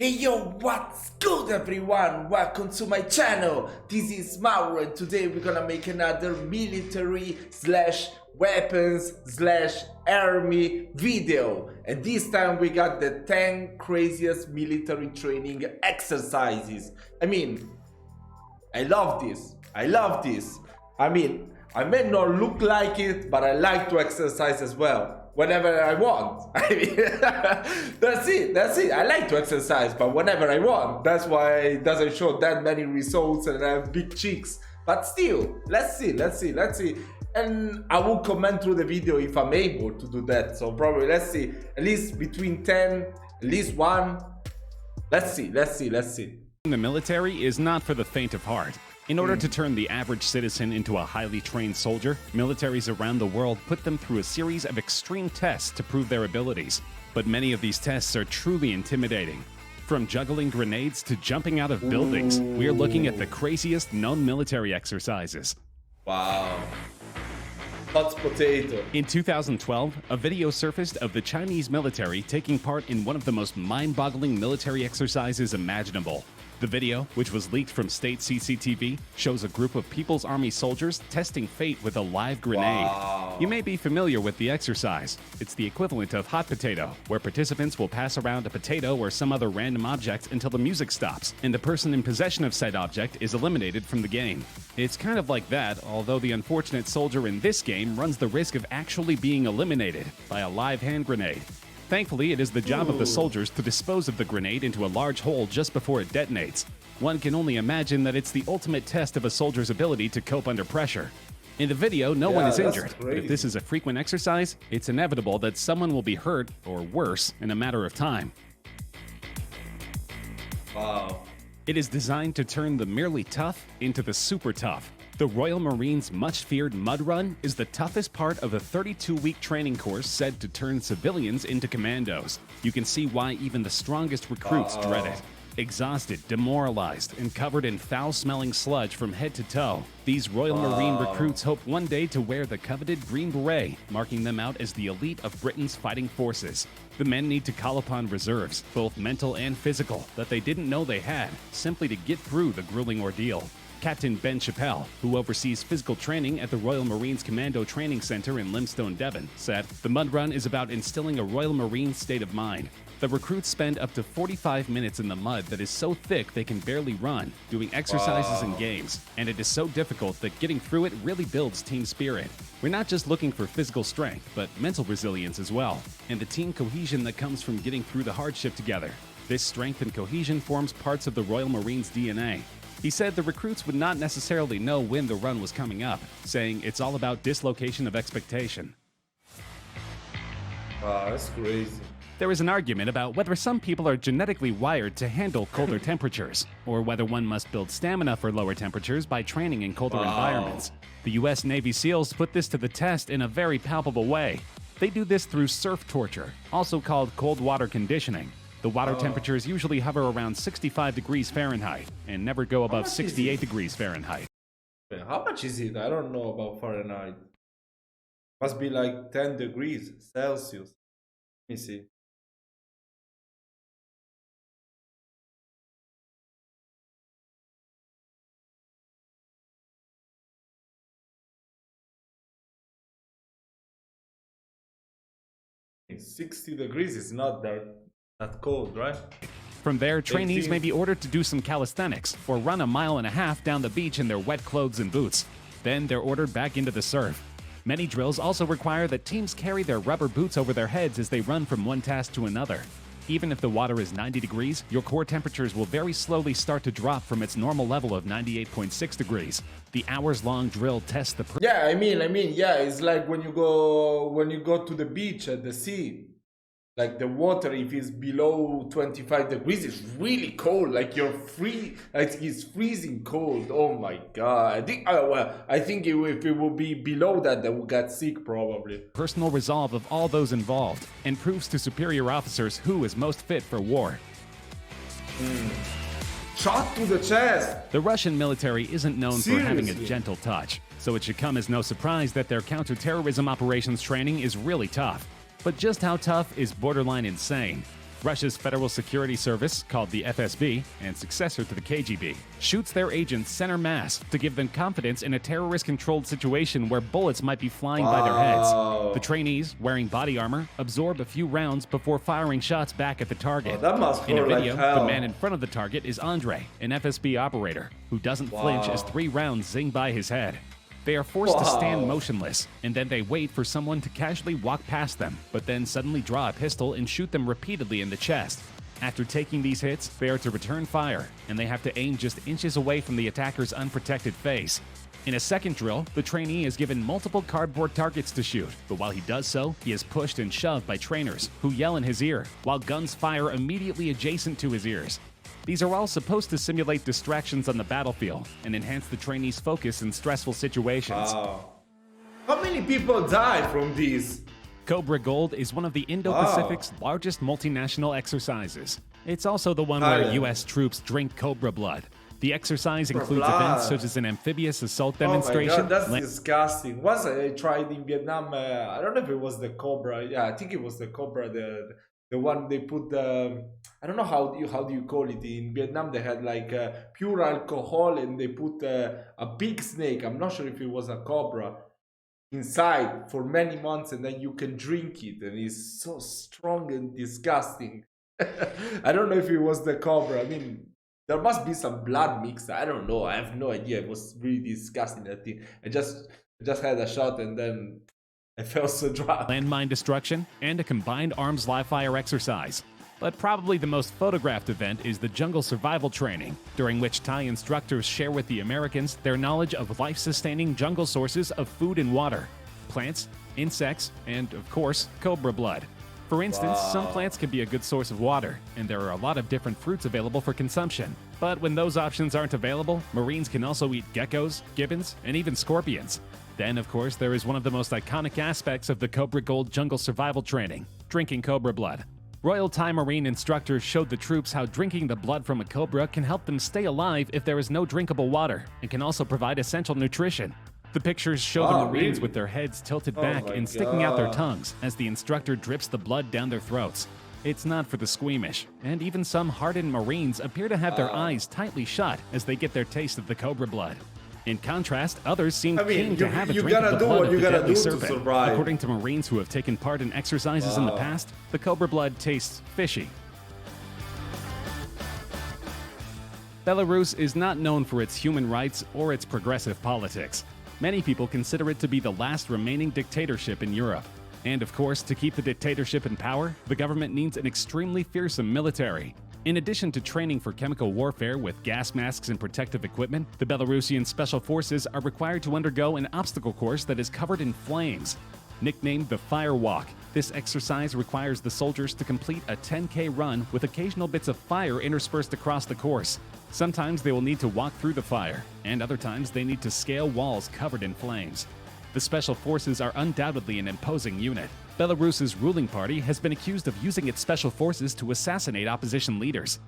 Hey yo, what's good everyone? Welcome to my channel. This is Mauro and today we're gonna make another military slash weapons slash army video. And this time we got the 10 craziest military training exercises. I love this. I may not look like it, but I like to exercise as well. Whenever I want. That's it. I like to exercise, but whenever I want. That's why it doesn't show that many results and I have big cheeks. But still, let's see. And I will comment through the video if I'm able to do that. So probably, let's see, at least between 10, at least one. Let's see. The military is not for the faint of heart. In order to turn the average citizen into a highly trained soldier, militaries around the world put them through a series of extreme tests to prove their abilities. But many of these tests are truly intimidating. From juggling grenades to jumping out of buildings, we're looking at the craziest known military exercises. Wow. Hot potato. In 2012, a video surfaced of the Chinese military taking part in one of the most mind-boggling military exercises imaginable. The video, which was leaked from state CCTV, shows a group of People's Army soldiers testing fate with a live grenade. Wow. You may be familiar with the exercise. It's the equivalent of hot potato, where participants will pass around a potato or some other random object until the music stops, and the person in possession of said object is eliminated from the game. It's kind of like that, although the unfortunate soldier in this game runs the risk of actually being eliminated by a live hand grenade. Thankfully, it is the job of the soldiers to dispose of the grenade into a large hole just before it detonates. One can only imagine that it's the ultimate test of a soldier's ability to cope under pressure. In the video, no one is injured, but if this is a frequent exercise, it's inevitable that someone will be hurt, or worse, in a matter of time. Wow. It is designed to turn the merely tough into the super tough. The Royal Marines' much-feared mud run is the toughest part of a 32-week training course said to turn civilians into commandos. You can see why even the strongest recruits dread it. Exhausted, demoralized, and covered in foul-smelling sludge from head to toe, these Royal Marine recruits hope one day to wear the coveted Green Beret, marking them out as the elite of Britain's fighting forces. The men need to call upon reserves, both mental and physical, that they didn't know they had, simply to get through the grueling ordeal. Captain Ben Chappell, who oversees physical training at the Royal Marines Commando Training Center in Limestone, Devon, said, "The mud run is about instilling a Royal Marine state of mind. The recruits spend up to 45 minutes in the mud that is so thick they can barely run, doing exercises and games, and it is so difficult that getting through it really builds team spirit. We're not just looking for physical strength, but mental resilience as well, and the team cohesion that comes from getting through the hardship together. This strength and cohesion forms parts of the Royal Marines' DNA." He said the recruits would not necessarily know when the run was coming up, saying it's all about dislocation of expectation. Wow, that's crazy. There is an argument about whether some people are genetically wired to handle colder temperatures, or whether one must build stamina for lower temperatures by training in colder environments. The U.S. Navy SEALs put this to the test in a very palpable way. They do this through surf torture, also called cold water conditioning. The water temperatures usually hover around 65 degrees Fahrenheit and never go above 68 degrees Fahrenheit. How much is it? I don't know about Fahrenheit. Must be like 10 degrees Celsius. Let me see. It's 60 degrees is not that cold, right? From there, trainees may be ordered to do some calisthenics or run a mile and a half down the beach in their wet clothes and boots. Then they're ordered back into the surf. Many drills also require that teams carry their rubber boots over their heads as they run from one task to another. Even if the water is 90 degrees, your core temperatures will very slowly start to drop from its normal level of 98.6 degrees. The hours-long drill tests the... Yeah, it's like when you go to the beach at the sea. Like the water, if it's below 25 degrees, it's really cold. Like it's freezing cold. Oh my god! I think if it would be below that, they would get sick probably. Personal resolve of all those involved, and proves to superior officers who is most fit for war. Shot to the chest. The Russian military isn't known for having a Seriously? gentle touch, so it should come as no surprise that their counter-terrorism operations training is really tough. But just how tough is borderline insane? Russia's Federal Security Service, called the FSB, and successor to the KGB, shoots their agents center mass to give them confidence in a terrorist-controlled situation where bullets might be flying by their heads. The trainees, wearing body armor, absorb a few rounds before firing shots back at the target. That must in a hurt video, like hell. the man in front of the target is Andre, an FSB operator, who doesn't flinch as 3 rounds zing by his head. They are forced to stand motionless, and then they wait for someone to casually walk past them, but then suddenly draw a pistol and shoot them repeatedly in the chest. After taking these hits, they are to return fire, and they have to aim just inches away from the attacker's unprotected face. In a second drill, the trainee is given multiple cardboard targets to shoot, but while he does so, he is pushed and shoved by trainers, who yell in his ear, while guns fire immediately adjacent to his ears. These are all supposed to simulate distractions on the battlefield and enhance the trainee's focus in stressful situations. How many people die from this? Cobra Gold is one of the Indo-Pacific's largest multinational exercises. It's also the one where U.S. troops drink cobra blood. The exercise includes events such as an amphibious assault demonstration. Oh my God, that's disgusting. Once I tried in Vietnam, I don't know if it was the Cobra. Yeah, I think it was the Cobra, the one they put the, I don't know how do you call it. In Vietnam they had like pure alcohol, and they put a big snake, I'm not sure if it was a cobra, inside for many months, and then you can drink it, and it's so strong and disgusting. I don't know if it was the cobra. I mean, there must be some blood mixed. I don't know. I have no idea. It was really disgusting, that thing. I just had a shot, and then I felt so drunk. Landmine destruction and a combined arms live fire exercise. But probably the most photographed event is the jungle survival training, during which Thai instructors share with the Americans their knowledge of life-sustaining jungle sources of food and water, plants, insects, and, of course, cobra blood. For instance, some plants can be a good source of water, and there are a lot of different fruits available for consumption. But when those options aren't available, Marines can also eat geckos, gibbons, and even scorpions. Then, of course, there is one of the most iconic aspects of the Cobra Gold jungle survival training, drinking cobra blood. Royal Thai Marine instructors showed the troops how drinking the blood from a cobra can help them stay alive if there is no drinkable water, and can also provide essential nutrition. The pictures show the Marines with their heads tilted back and sticking out their tongues as the instructor drips the blood down their throats. It's not for the squeamish, and even some hardened Marines appear to have their eyes tightly shut as they get their taste of the cobra blood. In contrast, others seem keen to have a drink of the blood of the deadly serpent. According to Marines who have taken part in exercises in the past, the cobra blood tastes fishy. Belarus is not known for its human rights or its progressive politics. Many people consider it to be the last remaining dictatorship in Europe. And of course, to keep the dictatorship in power, the government needs an extremely fearsome military. In addition to training for chemical warfare with gas masks and protective equipment, the Belarusian Special Forces are required to undergo an obstacle course that is covered in flames. Nicknamed the Fire Walk, this exercise requires the soldiers to complete a 10K run with occasional bits of fire interspersed across the course. Sometimes they will need to walk through the fire, and other times they need to scale walls covered in flames. The Special Forces are undoubtedly an imposing unit. Belarus's ruling party has been accused of using its special forces to assassinate opposition leaders.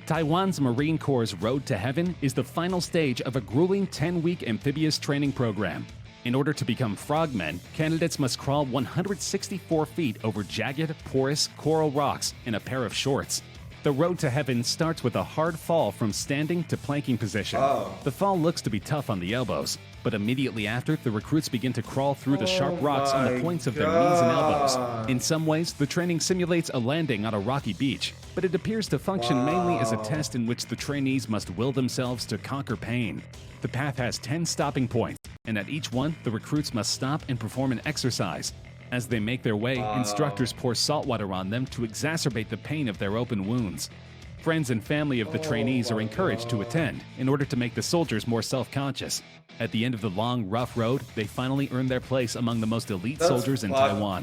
Taiwan's Marine Corps' Road to Heaven is the final stage of a grueling 10-week amphibious training program. In order to become frogmen, candidates must crawl 164 feet over jagged, porous coral rocks in a pair of shorts. The Road to Heaven starts with a hard fall from standing to planking position. The fall looks to be tough on the elbows, but immediately after, the recruits begin to crawl through the sharp rocks on the points of their knees and elbows. In some ways, the training simulates a landing on a rocky beach, but it appears to function mainly as a test in which the trainees must will themselves to conquer pain. The path has 10 stopping points, and at each one, the recruits must stop and perform an exercise. As they make their way, instructors pour salt water on them to exacerbate the pain of their open wounds. Friends and family of the trainees are encouraged to attend in order to make the soldiers more self-conscious. At the end of the long, rough road, they finally earn their place among the most elite soldiers in Taiwan.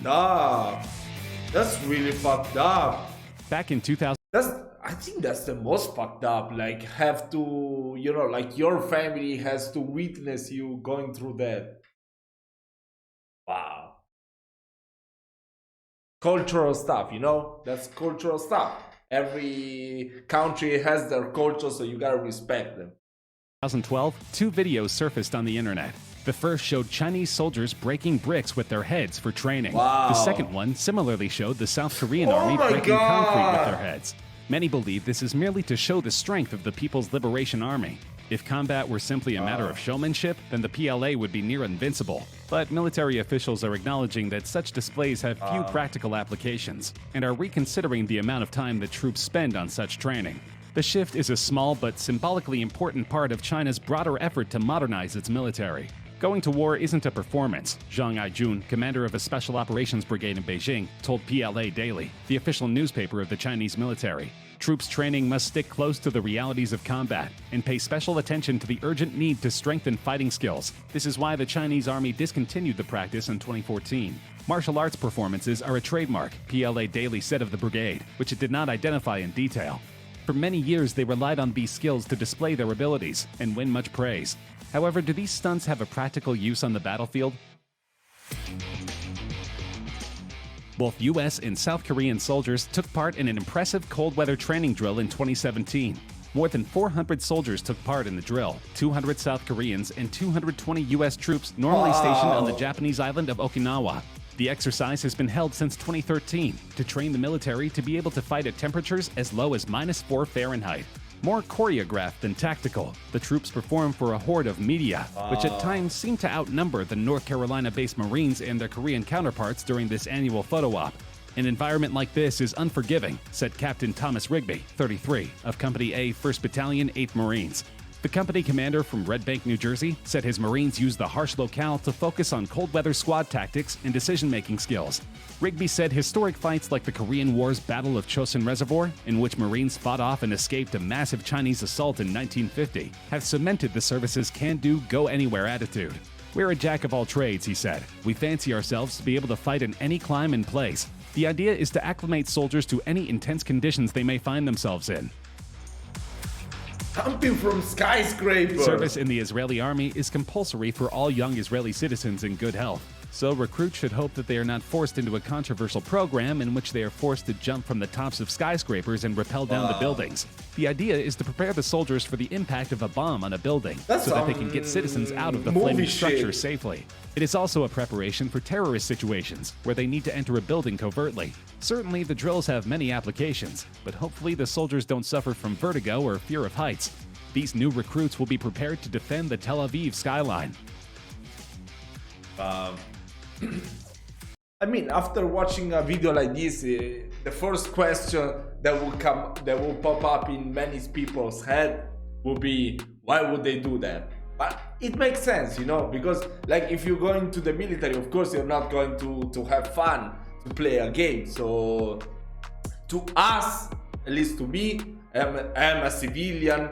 That's really fucked up. Back in 2000, I think that's the most fucked up. Like, have to, you know, like your family has to witness you going through that. Wow. Cultural stuff, you know? That's cultural stuff. Every country has their culture, so you gotta respect them. 2012, 2 videos surfaced on the internet. The first showed Chinese soldiers breaking bricks with their heads for training. Wow. The second one similarly showed the South Korean Oh army my breaking concrete with God. their heads. Many believe this is merely to show the strength of the People's Liberation Army. If combat were simply a matter of showmanship, then the PLA would be near invincible. But military officials are acknowledging that such displays have few practical applications and are reconsidering the amount of time that troops spend on such training. The shift is a small but symbolically important part of China's broader effort to modernize its military. Going to war isn't a performance, Zhang Aijun, commander of a special operations brigade in Beijing, told PLA Daily, the official newspaper of the Chinese military. Troops training must stick close to the realities of combat and pay special attention to the urgent need to strengthen fighting skills. This is why the Chinese army discontinued the practice in 2014. Martial arts performances are a trademark, PLA Daily said of the brigade, which it did not identify in detail. For many years, they relied on these skills to display their abilities and win much praise. However, do these stunts have a practical use on the battlefield? Both US and South Korean soldiers took part in an impressive cold weather training drill in 2017. More than 400 soldiers took part in the drill, 200 South Koreans and 220 US troops normally stationed on the Japanese island of Okinawa. The exercise has been held since 2013 to train the military to be able to fight at temperatures as low as -4 Fahrenheit. More choreographed than tactical, the troops perform for a horde of media, which at times seem to outnumber the North Carolina-based Marines and their Korean counterparts during this annual photo op. An environment like this is unforgiving, said Captain Thomas Rigby, 33, of Company A, 1st Battalion, 8th Marines. The company commander from Red Bank, New Jersey, said his Marines used the harsh locale to focus on cold weather squad tactics and decision-making skills. Rigby said historic fights like the Korean War's Battle of Chosin Reservoir, in which Marines fought off and escaped a massive Chinese assault in 1950, have cemented the service's can-do, go-anywhere attitude. We're a jack of all trades, he said. We fancy ourselves to be able to fight in any climate and place. The idea is to acclimate soldiers to any intense conditions they may find themselves in. Jumping from skyscrapers. Service in the Israeli army is compulsory for all young Israeli citizens in good health. So recruits should hope that they are not forced into a controversial program in which they are forced to jump from the tops of skyscrapers and rappel down the buildings. The idea is to prepare the soldiers for the impact of a bomb on a building so that they can get citizens out of the flaming structure safely. It is also a preparation for terrorist situations where they need to enter a building covertly. Certainly, the drills have many applications, but hopefully the soldiers don't suffer from vertigo or fear of heights. These new recruits will be prepared to defend the Tel Aviv skyline. I mean, after watching a video like this, the first question that will pop up in many people's head will be, why would they do that? But it makes sense, you know, because like if you go into the military, of course you're not going to have fun to play a game. So to us, at least to me, I'm a civilian,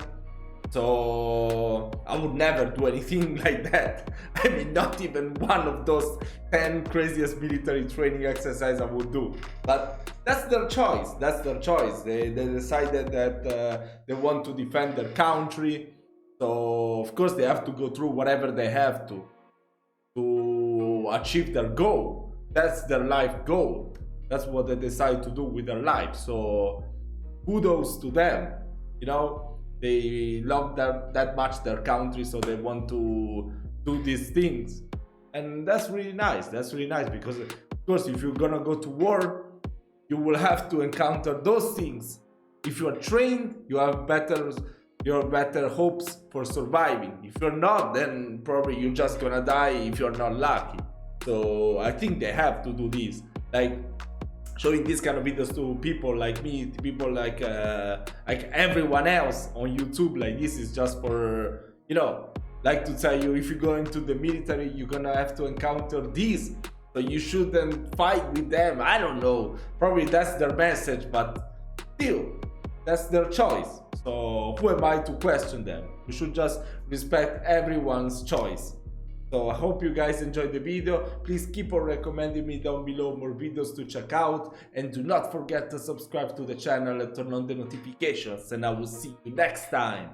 so I would never do anything like that. I mean, not even one of those 10 craziest military training exercises I would do. But that's their choice. That's their choice. They decided that they want to defend their country. So of course they have to go through whatever they have to achieve their goal. That's their life goal. That's what they decide to do with their life. So kudos to them. You know, they love that much their country, so they want to do these things. And that's really nice. That's really nice because, of course, if you're gonna go to war, you will have to encounter those things. If you are trained, you have better hopes for surviving. If you're not, then probably you're just gonna die if you're not lucky. So I think they have to do this, like showing these kind of videos to people like me, to people like everyone else on YouTube. Like this is just for, you know, like to tell you, if you go into the military, you're gonna have to encounter this, so you shouldn't fight with them. I don't know, probably that's their message, but still, that's their choice. So who am I to question them? You should just respect everyone's choice. So I hope you guys enjoyed the video. Please keep on recommending me down below more videos to check out. And do not forget to subscribe to the channel and turn on the notifications. And I will see you next time.